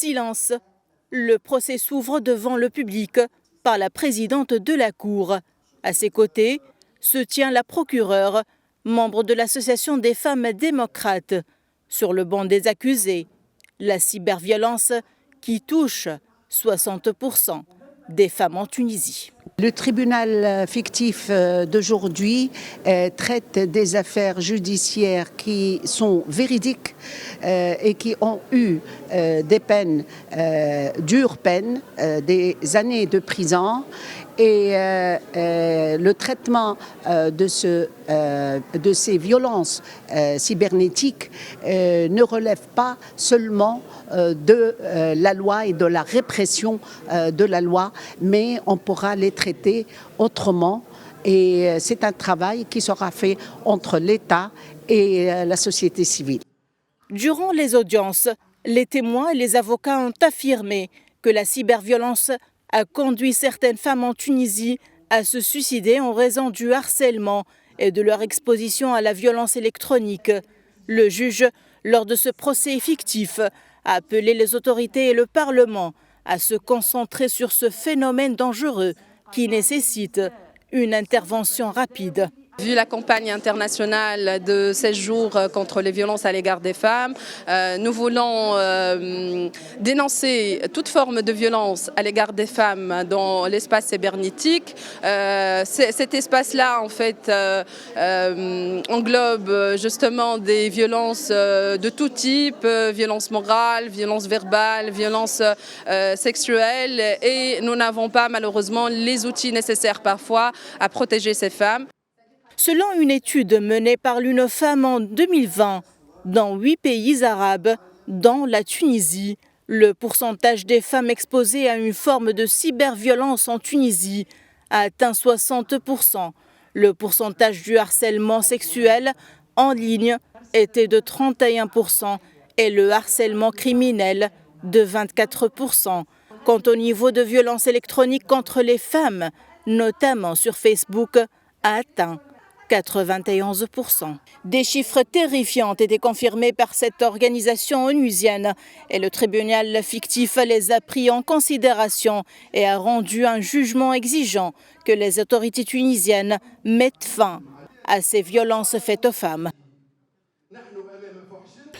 silence. Le procès s'ouvre devant le public par la présidente de la Cour. À ses côtés se tient la procureure, membre de l'Association des femmes démocrates. Sur le banc des accusés, la cyberviolence qui touche 60% des femmes en Tunisie. Le tribunal fictif d'aujourd'hui traite des affaires judiciaires qui sont véridiques et qui ont eu des peines, dures peines, des années de prison. Et le traitement de ces violences cybernétiques ne relève pas seulement de la loi et de la répression de la loi, mais on pourra les traiter autrement. Et c'est un travail qui sera fait entre l'État et la société civile. Durant les audiences, les témoins et les avocats ont affirmé que la cyberviolence a conduit certaines femmes en Tunisie à se suicider en raison du harcèlement et de leur exposition à la violence électronique. Le juge, lors de ce procès fictif, a appelé les autorités et le Parlement à se concentrer sur ce phénomène dangereux qui nécessite une intervention rapide. Vu la campagne internationale de 16 jours contre les violences à l'égard des femmes, nous voulons dénoncer toute forme de violence à l'égard des femmes dans l'espace cybernétique. Cet espace-là, en fait, englobe justement des violences de tout type, violences morales, violences verbales, violences sexuelles, et nous n'avons pas malheureusement les outils nécessaires parfois à protéger ces femmes. Selon une étude menée par l'UNOFAM en 2020, dans 8 pays arabes, dont la Tunisie, le pourcentage des femmes exposées à une forme de cyberviolence en Tunisie a atteint 60%. Le pourcentage du harcèlement sexuel en ligne était de 31% et le harcèlement criminel de 24%. Quant au niveau de violence électronique contre les femmes, notamment sur Facebook, a atteint 91%. Des chiffres terrifiants ont été confirmés par cette organisation onusienne et le tribunal fictif les a pris en considération et a rendu un jugement exigeant que les autorités tunisiennes mettent fin à ces violences faites aux femmes.